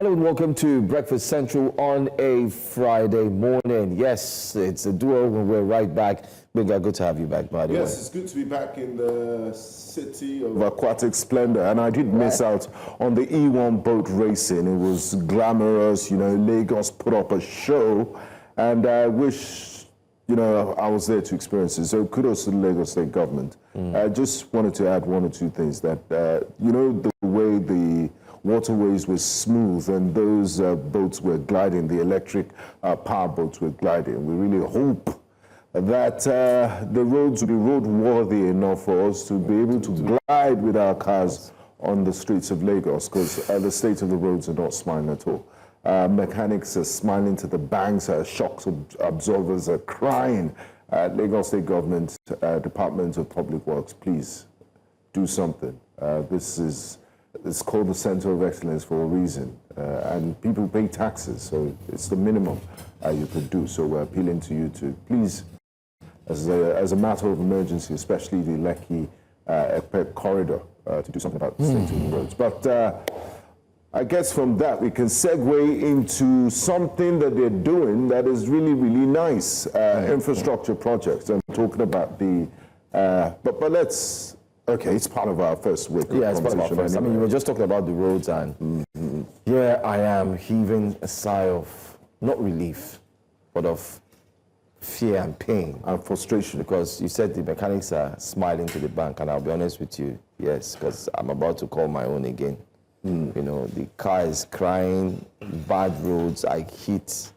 Hello and welcome to Breakfast Central on a Friday morning. Yes, it's a duo when we're right back. Gbenga, good to have you back, by the way. Yes, it's good to be back in the city of aquatic splendor. And I did miss out on the E1 boat racing. It was glamorous, you know, Lagos put up a show. And I wish, you know, I was there to experience it. So kudos to the Lagos State government. I just wanted to add one or two things that, you know, the way the waterways were smooth and those boats were gliding, the electric power boats were gliding. We really hope that the roads will be road-worthy enough for us to be able to glide with our cars on the streets of Lagos, because the state of the roads are not smiling at all. Mechanics are smiling to the banks, shock absorbers are crying. Lagos State Government, Department of Public Works, please do something. It's called the Center of Excellence for a reason, and people pay taxes, so it's the minimum you could do. So we're appealing to you to please, as a matter of emergency, especially the Lekki corridor, to do something about the state of the roads. But I guess from that we can segue into something that they're doing that is really, really nice, infrastructure projects. I'm talking about the, but let's. Okay, it's part of our first week. Yeah, it's part of our first. Anyway. I mean, you were just talking about the roads, and here I am heaving a sigh of, not relief, but of fear and pain. And frustration. Because you said the mechanics are smiling to the bank, and I'll be honest with you, yes, because I'm about to call my own again. You know, the car is crying, bad roads, I hit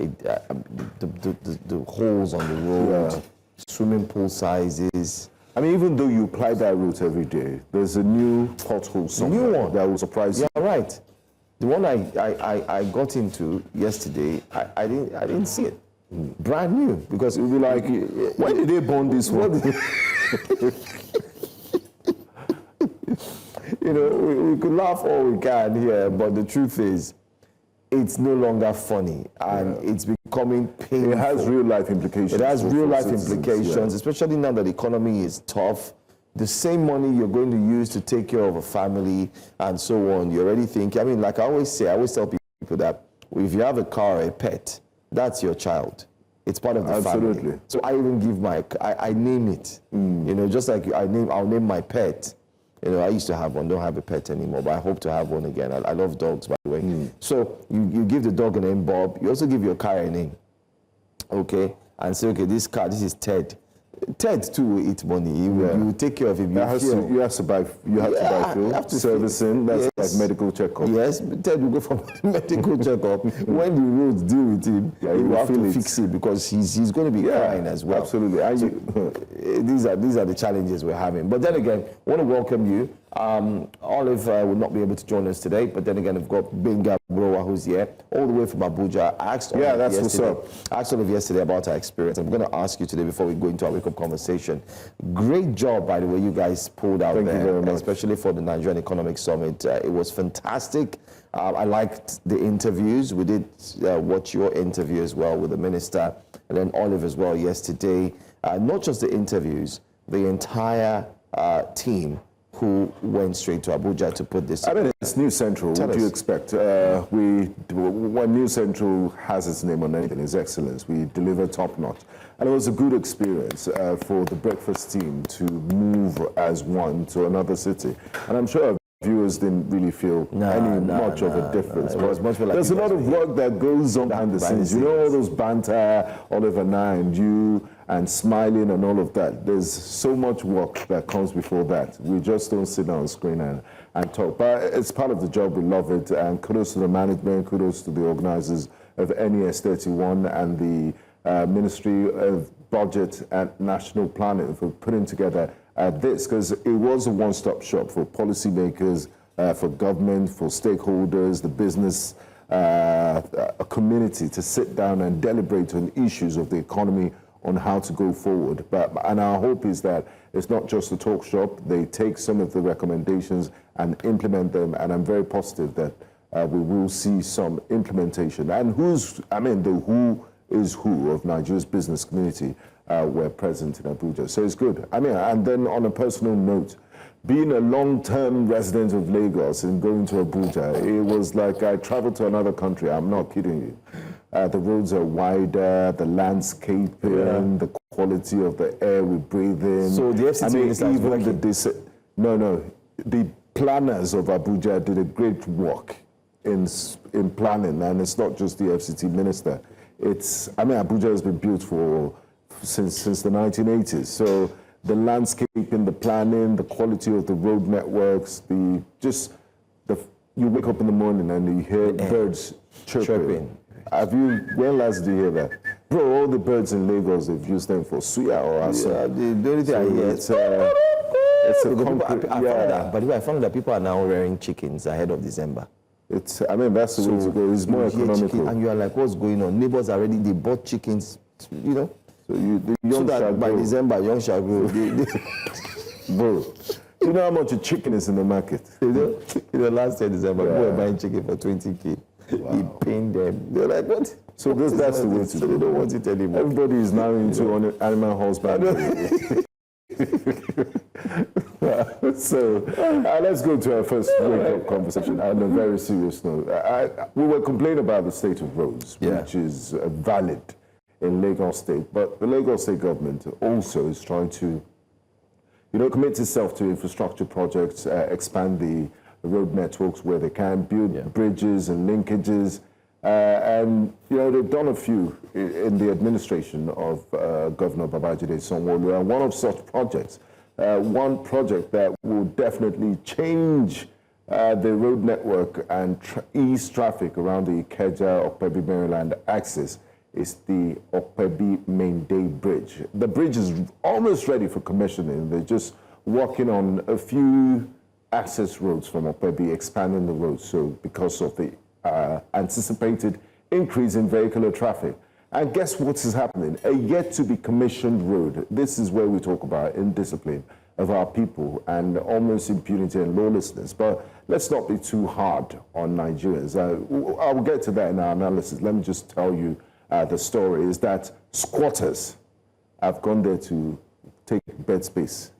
the holes on the road, swimming pool sizes. I mean, even though you apply that route every day, there's a new pothole somewhere that will surprise you. Yeah, right. The one I got into yesterday, I didn't see it. Brand new, because it would be like, when did they burn this one? You know, we could laugh all we can here, but the truth is, it's no longer funny, and it's becoming painful. It has real-life implications. It has real-life implications, especially now that the economy is tough. The same money you're going to use to take care of a family and so on, you're already thinking, I mean, like I always tell people that if you have a car or a pet, that's your child. It's part of the family. So I even give I name it. You know, just like I'll name my pet. You know, I used to have one, don't have a pet anymore, but I hope to have one again. I love dogs, by the way. So you give the dog a name, Bob. You also give your car a name, okay? And say, okay, this is Ted. Ted, too, will eat money. You will take care of him. You have to buy fuel, servicing, that's like medical checkup. Yes, Ted will go for medical checkup. When the roads deal with him, he will have to fix it, because he's going to be crying as well. Absolutely. These are the challenges we're having. But then again, I want to welcome you. Olive will not be able to join us today, but then again, I've got Gbenga who's here, all the way from Abuja. I asked Olive yesterday about her experience. I'm going to ask you today before we go into our wake-up conversation. Great job, by the way, you guys pulled out there. Thank you very much. Especially for the Nigerian Economic Summit. It was fantastic. I liked the interviews. We did watch your interview as well with the minister, and then Olive as well yesterday. Not just the interviews, the entire team who went straight to Abuja to put this. I mean, it's News Central. What do you expect? When News Central has its name on anything, it's excellence. We deliver top notch. And it was a good experience for the breakfast team to move as one to another city. And I'm sure viewers didn't really feel much of a difference. But there's a lot of work that goes on behind the scenes. You know, all those banter, Oliver and I and you, and smiling and all of that. There's so much work that comes before that. We just don't sit down on screen and talk. But it's part of the job. We love it. And kudos to the management, kudos to the organizers of NES 31 and the Ministry of Budget and National Planning for putting together this, because it was a one-stop shop for policymakers, for government, for stakeholders, the business community to sit down and deliberate on issues of the economy, on how to go forward. And our hope is that it's not just a talk shop. They take some of the recommendations and implement them, and I'm very positive that we will see some implementation. And the who is who of Nigeria's business community were present in Abuja. So it's good. I mean, and then on a personal note, being a long-term resident of Lagos and going to Abuja, it was like I traveled to another country. I'm not kidding you. The roads are wider, the landscaping, the quality of the air we breathe in. So the FCT minister is working? The planners of Abuja did a great work in planning, and it's not just the FCT minister. Abuja has been built since the 1980s. So the landscaping, the planning, the quality of the road networks, you wake up in the morning and you hear birds chirping. When last did you hear that? Bro, all the birds in Lagos, they've used them for suya or asa. Yeah, the only thing I hear is I found that people are now rearing chickens ahead of December. That's the way to go. It's more economical. Chicken, and you are like, what's going on? Neighbors are ready, they bought chickens, So by December, young shall grow. Bro, you know how much a chicken is in the market? Last year, December, people were buying chicken for 20K. Wow. He paid them. They're like, what? So that's the way to do it. They don't want it anymore. Everybody is now into animal husbandry. So let's go to our first wake-up conversation on a very serious note. We were complaining about the state of roads, which is valid in Lagos State, but the Lagos State government also is trying to, commit itself to infrastructure projects, expand the road networks where they can, build bridges and linkages, and they've done a few in the administration of Governor Babajide Sanwo-Olu, and one of such projects, one project that will definitely change the road network and ease traffic around the Ikeja-Opebi-Maryland axis is the Opebi-Mende Bridge. The bridge is almost ready for commissioning. They're just working on a few access roads from Opebi, expanding the road, so because of the anticipated increase in vehicular traffic. And guess what is happening? A yet-to-be-commissioned road. This is where we talk about indiscipline of our people and almost impunity and lawlessness. But let's not be too hard on Nigerians. I'll get to that in our analysis. Let me just tell you the story is that squatters have gone there to take bed space.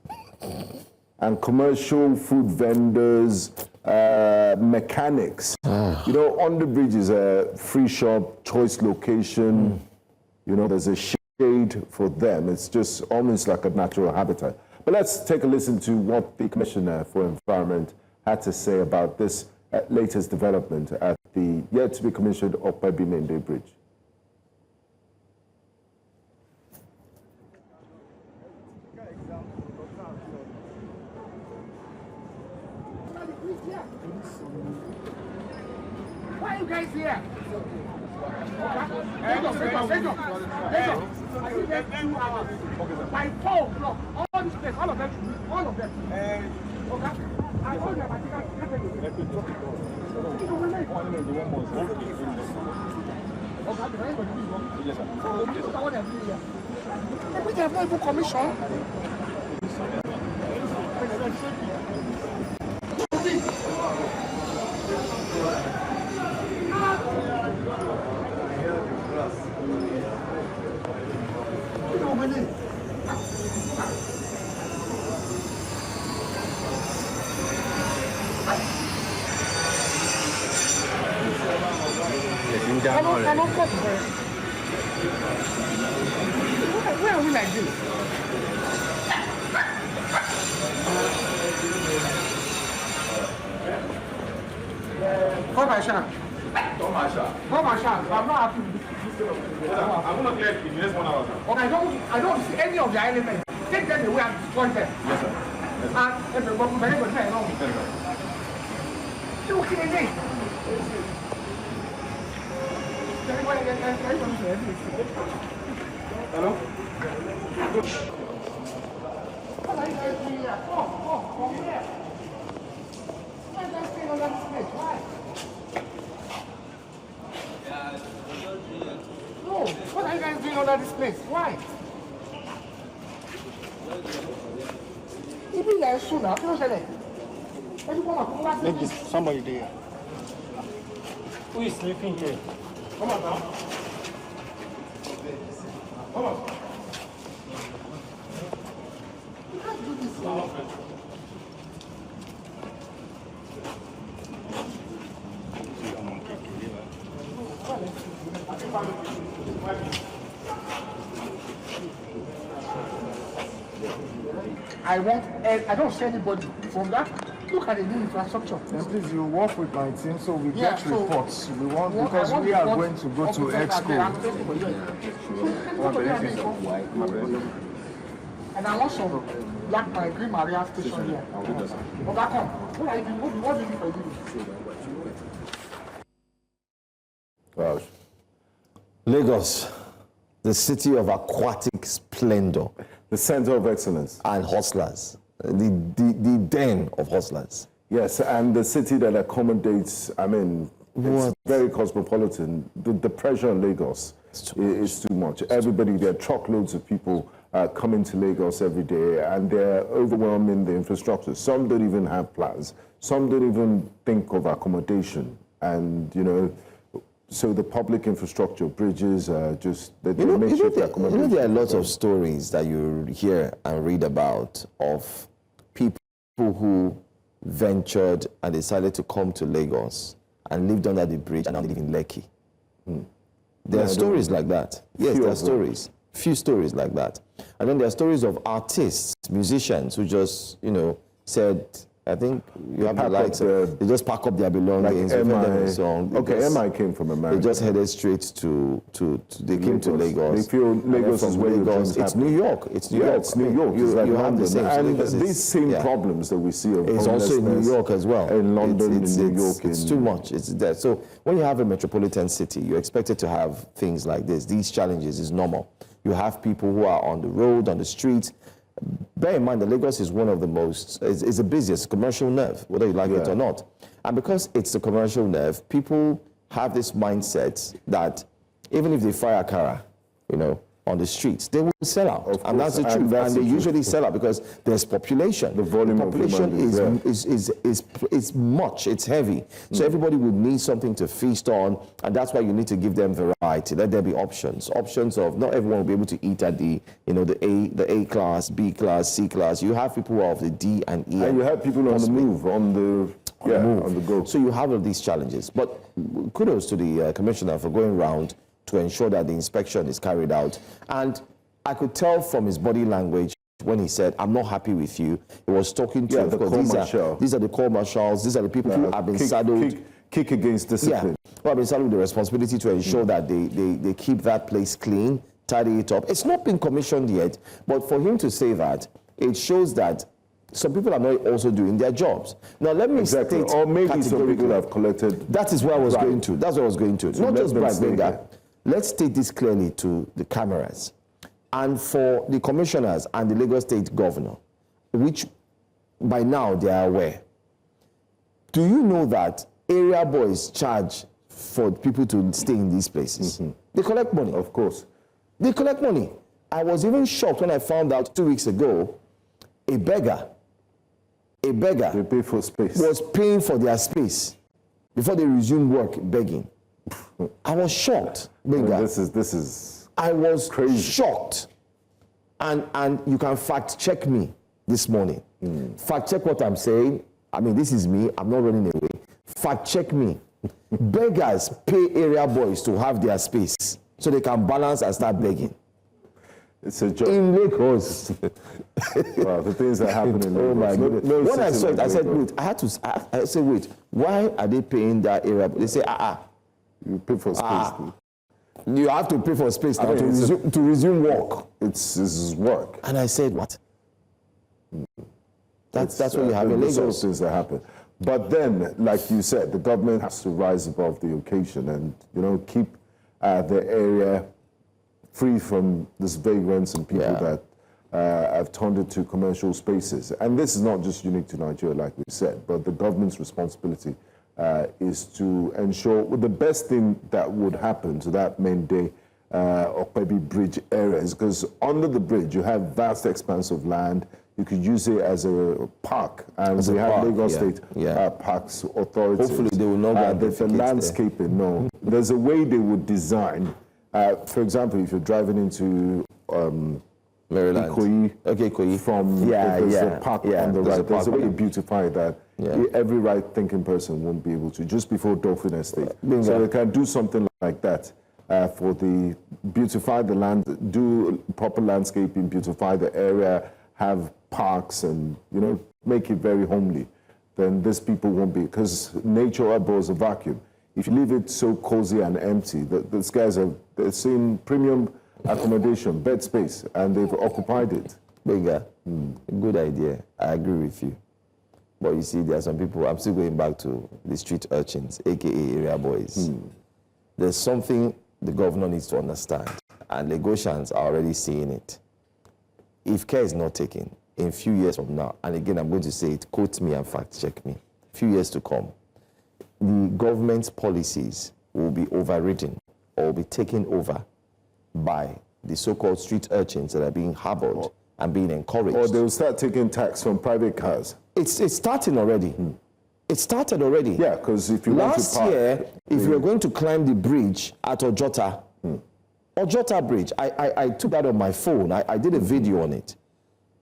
And commercial food vendors, mechanics, on the bridge is a free shop, choice location, there's a shade for them. It's just almost like a natural habitat. But let's take a listen to what the Commissioner for Environment had to say about this latest development at the yet-to-be-commissioned Opebi-Mende Bridge. Why are you guys here? By 4 o'clock, all this place, all of them. Okay? I told you about we have no even commission. Where are we like this? Come on, Shan. I'm not happy with this. I'm going to clear it in the next 1 hour. Okay, I don't see any of their elements. Take them away and destroy them. Yes, sir. And everybody know. You kidding me? Hello? What are you guys doing here? Come here. Why are you guys staying on that place? Why? No, what are you guys doing under this place? Why? Even there soon now, you know Maybe somebody there. Who is sleeping here? Come on now. Come on. I don't see anybody from that. Look at the new infrastructure. And please, you work with my team, so we Yeah, get so reports. We want, Well, because I want we are report going to go of to the fact that Exco. And I want some Black Green Maria station here. Oga, come. What are you doing? What do you do for you? Wow. Lagos, the city of aquatic splendor. The center of excellence. And hustlers. The den of hustlers. Yes, and the city that accommodates, I mean, it's very cosmopolitan. The pressure on Lagos is too much. Everybody, there are truckloads of people coming to Lagos every day, and they're overwhelming the infrastructure. Some don't even have plans. Some don't even think of accommodation. And, you know, so the public infrastructure, bridges, just the makeshift accommodation. You know, there are lots of stories that you hear and read about of people who ventured and decided to come to Lagos and lived under the bridge and now live in Lekki. There are stories like that. Yes, there are stories. Few stories like that. And then there are stories of artists, musicians who just, you know, said, I think you have the likes of, they just pack up their belongings, like them song. Okay, MI came from America. They just headed straight to came to Lagos. They feel Lagos is where Lagos. It's New York. It's New York. It's New York. You like have the same. And these same problems that we see of it's also in New York as well. In London, in New York. It's too much. It's there. So when you have a metropolitan city, you're expected to have things like this. These challenges is normal. You have people who are on the road, on the streets. Bear in mind that Lagos is one of the most, is the busiest commercial nerve, whether you like it or not. And because it's the commercial nerve, people have this mindset that even if they fire a car, you know, on the streets, they will sell out. And that's the truth. And they usually sell out because there's population. The volume of population is much, it's heavy. So everybody would need something to feast on, and that's why you need to give them variety. Let there be options. Options of not everyone will be able to eat at the, you know, the A class, B class, C class. You have people who are of the D and E. And you have people on the move, on the go. So you have all these challenges. But kudos to the commissioner for going around to ensure that the inspection is carried out. And I could tell from his body language when he said, I'm not happy with you. He was talking to, of course, these are the core marshals, these are the people who have been saddled. Kick against discipline. Who have been saddled with the responsibility to ensure that they keep that place clean, tidy it up. It's not been commissioned yet, but for him to say that, it shows that some people are not also doing their jobs. Now, let me state, or maybe some people have collected. That is where I was going to. That's what I was going to. Not just Gbenga. Let's state this clearly to the cameras and for the commissioners and the Lagos State governor, which by now they are aware. Do you know that area boys charge for people to stay in these places? They collect money. Of course. They collect money. I was even shocked when I found out 2 weeks ago, a beggar, they pay for space, was paying for their space before they resumed work begging. I was shocked. This is I was crazy. Shocked. And you can fact check me this morning. Fact check what I'm saying. I mean, this is me. I'm not running away. Fact check me. Beggars pay area boys to have their space so they can balance and start begging. It's a joke. In Lagos. Wow, the things that happen in Lagos. Oh my goodness. When I saw it, I said, wait, I said, wait, why are they paying that area? They say, you pay for space. You have to pay for space now to resume work. This is work. And I said, what? That's what you have in Lagos. Things that happen. But then, like you said, the government has to rise above the occasion and, you know, keep the area free from these vagrants and people that have turned it to commercial spaces. And this is not just unique to Nigeria, like we said, but the government's responsibility is to ensure the best thing that would happen to that Mende Opebi Bridge area is because under the bridge you have vast expanse of land. You could use it as a park, and we have Lagos State Parks Authority. Hopefully they will not get the landscaping. No, there's a way they would design. For example, if you're driving into Maryland, Ikoyi, from there's a park on the right. There's a way to beautify that. Every right-thinking person won't be able to. Just before Dolphin Estate, so they can do something like that for the beautify the land, do proper landscaping, beautify the area. have parks and, you know, make it very homely, then these people won't be, because nature abhors a vacuum. If you leave it so cozy and empty, these guys they're seeing premium accommodation, bed space, and they've occupied it. Gbenga, good idea. I agree with you. But you see, there are some people, I'm still going back to the street urchins, aka area boys. There's something the governor needs to understand, and Lagosians are already seeing it. If care is not taken, in a few years from now, and again, I'm going to say it, quote me and fact check me, few years to come, the government's policies will be overridden or will be taken over by the so-called street urchins that are being harbored and being encouraged. Or they'll start taking tax from private cars. It's starting already. It started already. Yeah, because if you Last want to year, if you were going to climb the bridge at Ojota, Ojota Bridge, I took that on my phone. I did a video on it.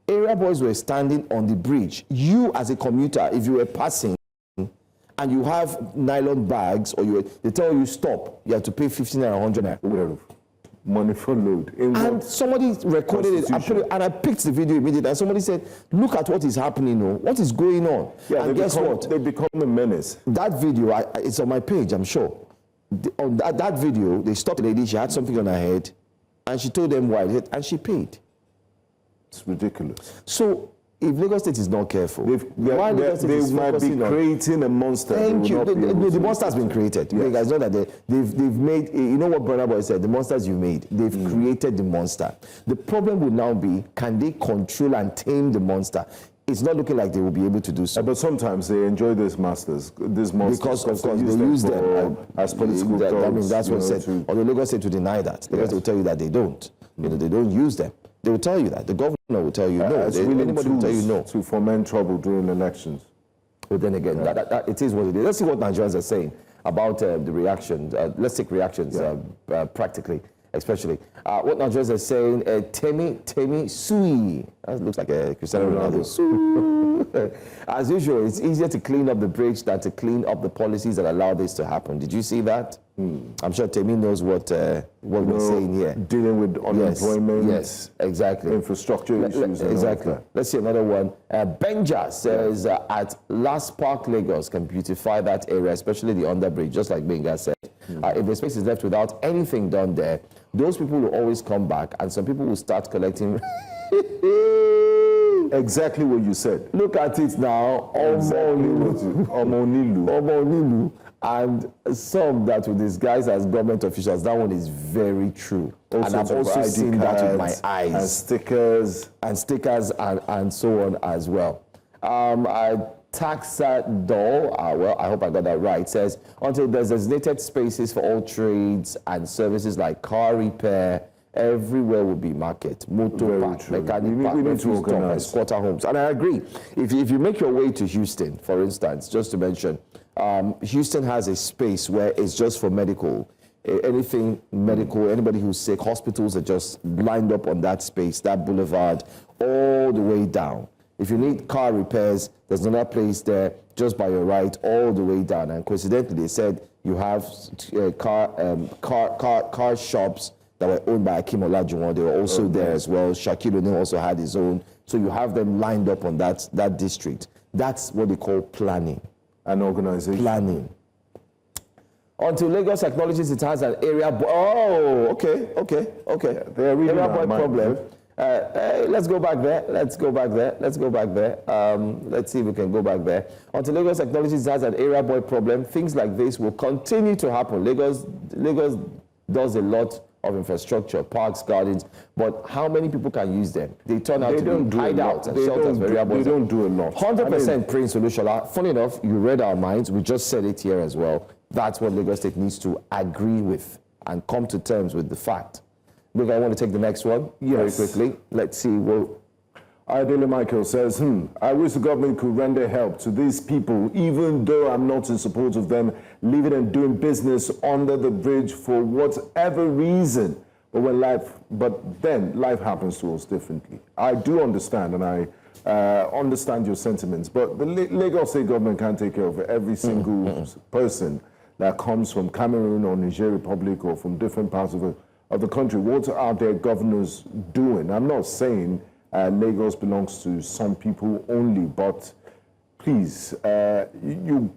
Area boys were standing on the bridge. You, as a commuter, if you were passing and you have nylon bags, or they tell you stop, you have to pay 15 or 100 naira. Money for load. And somebody recorded it, and I picked the video immediately, and somebody said, look at what is happening, what is going on? Yeah, and guess what? They become a menace. That video, it's on my page, I'm sure. On that video, they stopped the lady, she had something on her head, and she told them why, and she paid. It's ridiculous. So, if Lagos State is not careful, they might be creating a monster. Thank you. The monster has been created. Yes. You guys know that they've made, you know what Burna Boy said, the monsters you made, they've created the monster. The problem will now be, can they control and tame the monster? It's not looking like they will be able to do so. But sometimes they enjoy these monsters. Because, of course, they use them as political dogs. I mean, that's what said. Although Lagos State to deny that. Lagos will tell you that they don't. You know, they don't use them. They will tell you that. The governor will tell you no. Anybody will tell you no. To foment trouble during elections. But then again, it is what it is. Let's see what Nigerians are saying about the reaction. Let's take reactions practically, especially. What Nigerians are saying, Temi Sui. That looks like a Cristiano Ronaldo. As usual, it's easier to clean up the bridge than to clean up the policies that allow this to happen. Did you see that? I'm sure Temi knows what we're saying here. Dealing with unemployment. Yes, exactly. Infrastructure issues. Exactly. Let's see another one. Benja says at Last Park, Lagos can beautify that area, especially the underbridge, just like Gbenga said. If the space is left without anything done there, those people will always come back, and some people will start collecting. Exactly what you said. Look at it now. Omonilu. And some that will disguise as government officials. That one is very true. And I've also seen that with my eyes. And stickers. And so on as well. Taxa Doll, well, I hope I got that right, says, until there's designated spaces for all trades and services like car repair, everywhere will be market, motor park, mechanic park, refuse stop, and squatter homes. And I agree. If you make your way to Houston, for instance, just to mention, Houston has a space where it's just for medical. Anything medical, anybody who's sick, hospitals are just lined up on that space, that boulevard, all the way down. If you need car repairs, there's another place there just by your right, all the way down. And coincidentally, they said you have car shops that were owned by Akim Olajuwon. They were also there as well. Shaquille O'Neal also had his own. So you have them lined up on that district. That's what they call planning. An organization. Planning. Until Lagos acknowledges it has an area boy. Oh, okay. Yeah, they're really area boy problem. Let's go back there. Let's see if we can go back there. Until Lagos acknowledges it has an area boy problem, things like this will continue to happen. Lagos does a lot of infrastructure, parks, gardens, but how many people can use them? They turn out to be hideouts and shelters for area boys. They don't do a lot. 100% Prince Olushola. Funny enough, you read our minds. We just said it here as well. That's what Lagos State needs to agree with and come to terms with the fact. Look, I want to take the next one very quickly. Let's see. Adele Michael says, I wish the government could render help to these people, even though I'm not in support of them living and doing business under the bridge for whatever reason. But then life happens to us differently. I do understand, and I understand your sentiments, but the Lagos State government can't take care of every single person that comes from Cameroon or Niger Republic or from different parts of the country. What are their governors doing? I'm not saying Lagos belongs to some people only, but please, you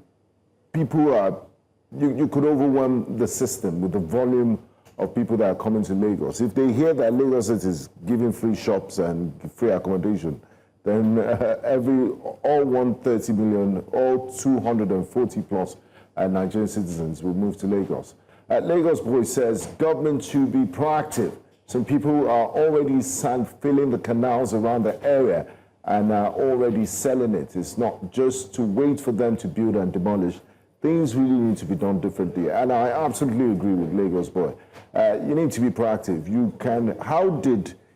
could overwhelm the system with the volume of people that are coming to Lagos. If they hear that Lagos is giving free shops and free accommodation, then all 130 million, all 240 plus Nigerian citizens will move to Lagos. Lagos Boy says government should be proactive. Some people are already filling the canals around the area and are already selling it. It's not just to wait for them to build and demolish. Things really need to be done differently. And I absolutely agree with Lagos Boy. You need to be proactive.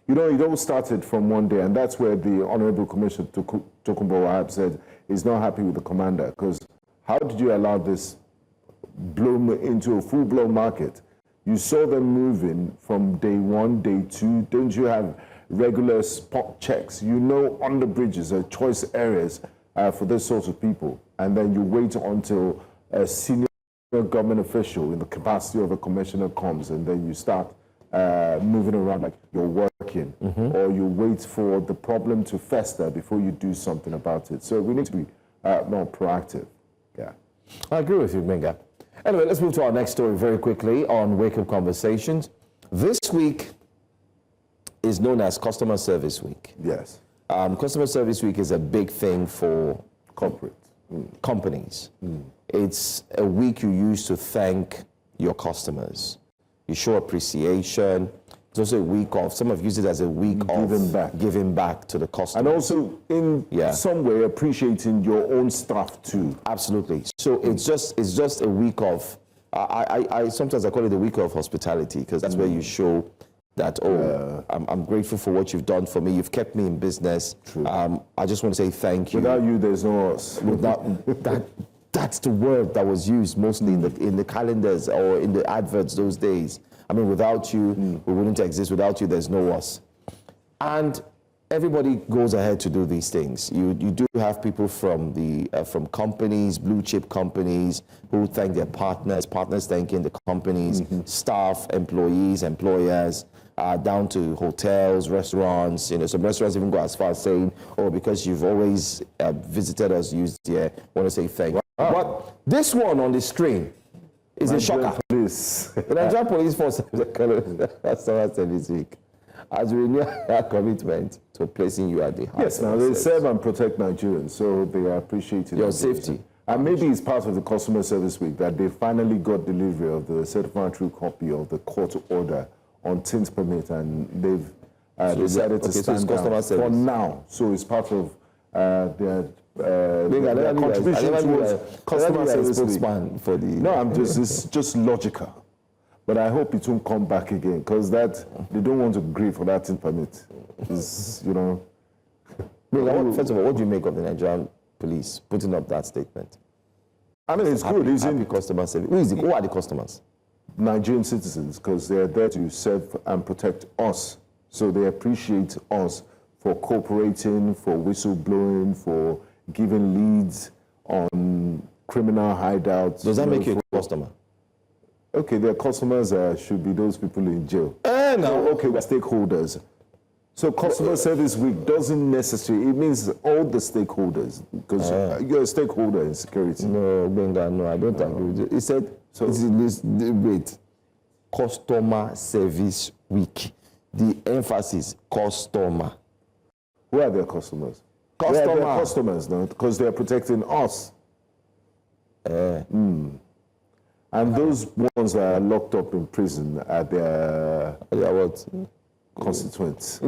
It all started from one day, and that's where the Honorable Commissioner Tokunbo Wahab said he's not happy with the commander, because how did you allow this bloom into a full-blown market? You saw them moving from day one, day two. Don't you have regular spot checks? You know under bridges are choice areas for this sort of people, and then you wait until a senior government official in the capacity of a commissioner comes, and then you start moving around like you're working, or you wait for the problem to fester before you do something about it. So we need to be more proactive. Yeah, I agree with you, Gbenga. Anyway, let's move to our next story very quickly on Wake Up Conversations. This week is known as Customer Service Week. Yes. Customer Service Week is a big thing for Corporate companies. It's a week you use to thank your customers. You show appreciation. It's also a week of, some have used it as a week of giving back to the customer. And also, in some way, appreciating your own staff too. Absolutely. So it's just a week of, I sometimes I call it a week of hospitality, because that's where you show that, I'm grateful for what you've done for me. You've kept me in business. True. I just want to say thank you. Without you, there's no us. That's the word that was used mostly in the calendars or in the adverts those days. I mean, without you, we wouldn't exist. Without you, there's no us. And everybody goes ahead to do these things. You do have people from from companies, blue chip companies, who thank their partners thanking the companies, staff, employees, employers, down to hotels, restaurants. Some restaurants even go as far as saying, "Oh, because you've always visited us, used here, want to say thank you." Wow. But this one on the screen is a shocker. The Nigerian Police Force Customer Service Week, as we renew our commitment to placing you at the heart. Yes, now they serve and protect Nigerians, so they are appreciating your safety. And maybe it's part of the Customer Service Week that they finally got delivery of the certified true copy of the court order on tint permit, and they've decided to stand down for now. So it's part of their contribution towards Customer Service Week. No, it's just logical. But I hope it won't come back again, because they don't want to agree for that tint permit. First of all, what do you make of the Nigerian police putting up that statement? I mean, it's good. It's in customer service. Who are the customers? Nigerian citizens, because they're there to serve and protect us. So they appreciate us for cooperating, for whistleblowing, for giving leads on criminal hideouts. Does that make you a customer? Okay, their customers should be those people in jail. No. Okay, we're stakeholders. So Customer Service Week doesn't necessarily, it means all the stakeholders, because you're a stakeholder in security. No, Gbenga, no, I don't agree with you. He said, wait, Customer Service Week. The emphasis, customer. Who are their customers? Customer. They are their customers, no? Because they're protecting us. And those ones that are locked up in prison are their what? Constituents.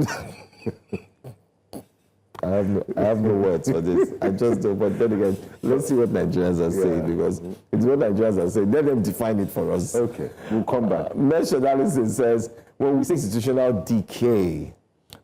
I have no words for this. I just don't. But then again, let's see what Nigerians are saying, because it's what Nigerians are saying. Let them define it for us. Okay, we'll come back. Mesh analysis says, when we say institutional decay,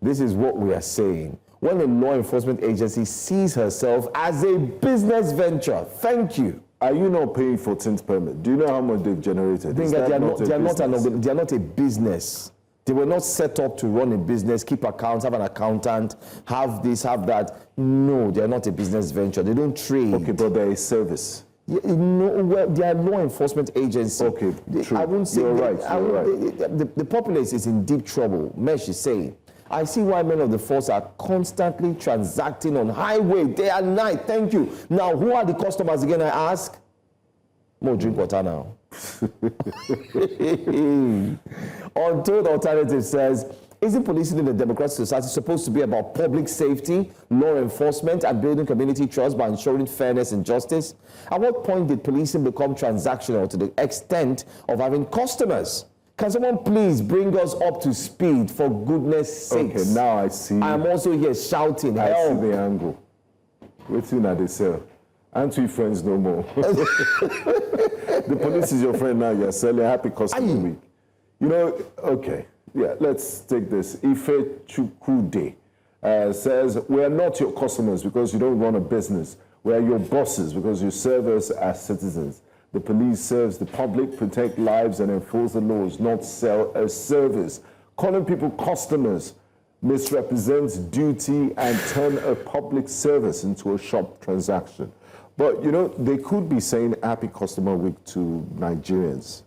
this is what we are saying. When a law enforcement agency sees herself as a business venture, thank you. Are you not paying for tint permit? Do you know how much they've generated? They are not a business. They were not set up to run a business, keep accounts, have an accountant, have this, have that. No, they are not a business venture. They don't trade. Okay, but they're a service. Yeah, well, they are law enforcement agency. Okay, true. I wouldn't say you're right. The populace is in deep trouble. Mesh is saying, I see why men of the force are constantly transacting on highway day and night. Thank you. Now, who are the customers again, I ask? More drink water now. Untold Alternative says, isn't policing in a democratic society supposed to be about public safety, law enforcement, and building community trust by ensuring fairness and justice? At what point did policing become transactional to the extent of having customers? Can someone please bring us up to speed, for goodness sake? Okay, now I see. I'm also here shouting, I help. see the angle. Waiting at the cell. Aren't we friends no more? The police is your friend now. You're selling Happy Customer Week. You know, okay. Yeah, let's take this. Ife Chukwude says, we are not your customers because you don't run a business. We are your bosses because you serve us as citizens. The police serves the public, protect lives, and enforce the laws, not sell a service. Calling people customers misrepresents duty and turn a public service into a shop transaction. But, you know, they could be saying Happy Customer Week to Nigerians.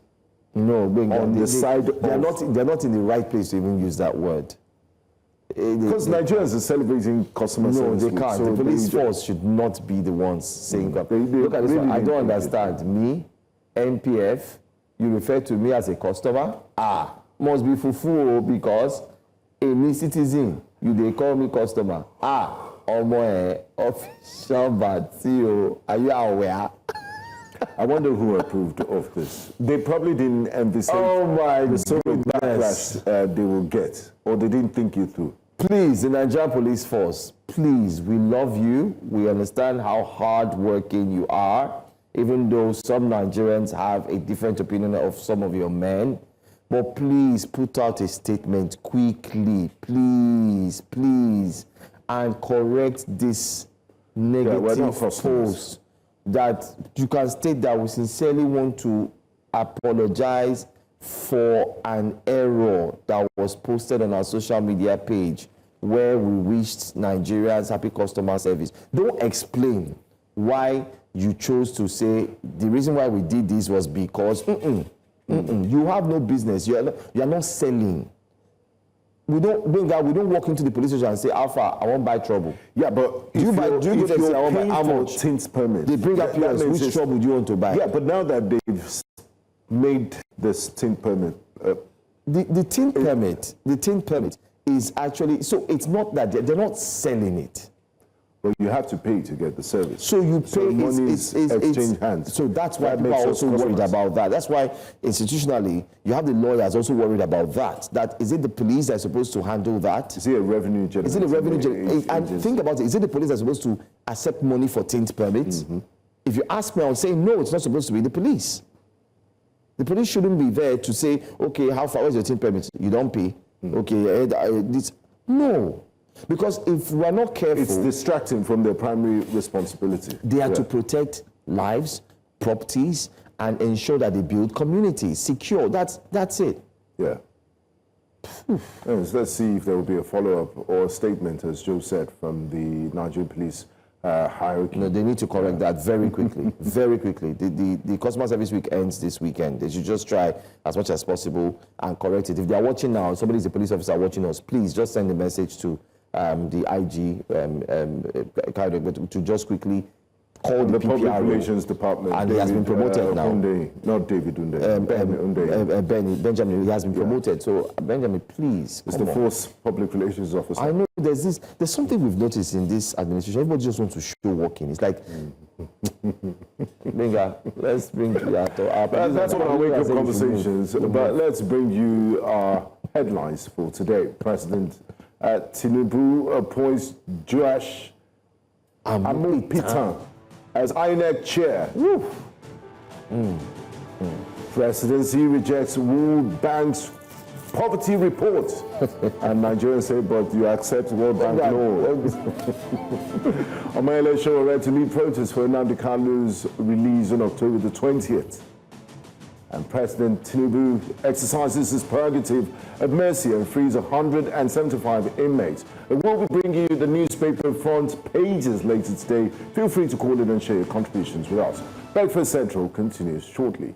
No, on the side they're not in the right place to even use that word. Because Nigerians are celebrating customer service. No, they can't. So the police force should not be the ones saying that. They Look at this really one. I don't understand. Me, NPF, you refer to me as a customer? Must be fufu because a citizen, they call me customer. Official Batio, are you aware? I wonder who approved of this. They probably didn't envisage the sort of backlash they will get, or they didn't think it through. Please, the Nigerian police force, please, we love you. We understand how hard-working you are, even though some Nigerians have a different opinion of some of your men. But please put out a statement quickly, please, please, and correct this negative post. That you can state that we sincerely want to apologize for an error that was posted on our social media page where we wished Nigerians happy customer service. Don't explain why you chose to say the reason why we did this was because you have no business. You are not selling. We don't walk into the police station and say, Alpha, I won't buy trouble. Yeah, but do you pay how much tint permit? They bring up yours. Which trouble do you want to buy? Yeah, but now that they've made this tint permit, the tint permit is actually, so it's not that they're not selling it. But you have to pay to get the service. So you pay, money's exchange hands. So that's why people are also worried about that. That's why institutionally, you have the lawyers also worried about that. That is it the police that are supposed to handle that? Is it a revenue generator? Is it a revenue generator? And think about it, is it the police that are supposed to accept money for tint permits? If you ask me, I would say no, it's not supposed to be the police. The police shouldn't be there to say, okay, how far is your tint permit? You don't pay. Okay, no. Because if we're not careful... It's distracting from their primary responsibility. They are to protect lives, properties, and ensure that they build communities, secure. That's it. Yeah. Let's see if there will be a follow-up or a statement, as Joe said, from the Nigerian police hierarchy. No, they need to correct that very quickly, very quickly. The customer service week ends this weekend. They should just try as much as possible and correct it. If they are watching now, somebody's a police officer watching us, please just send a message to the IG to just quickly call the Public Relations Department. And David, he has been promoted now. Not David Unde. Benjamin, he has been promoted. So Benjamin, please. It's the first Public Relations Officer. I know there's something we've noticed in this administration. Everybody just wants to show working. It's like, Gbenga, let's bring to that's one of our wake-up conversations. But let's bring you our headlines for today. President Tinubu appoints Joash Amupitan as INEC chair. Presidency rejects World Bank's poverty report. And Nigerians say, but you accept World Bank law. Omayele Show ready to lead protests for Nnamdi Kanu's release on October the 20th. And President Tinubu exercises his prerogative of mercy and frees 175 inmates. We'll be bringing you the newspaper front pages later today. Feel free to call in and share your contributions with us. Breakfast Central continues shortly.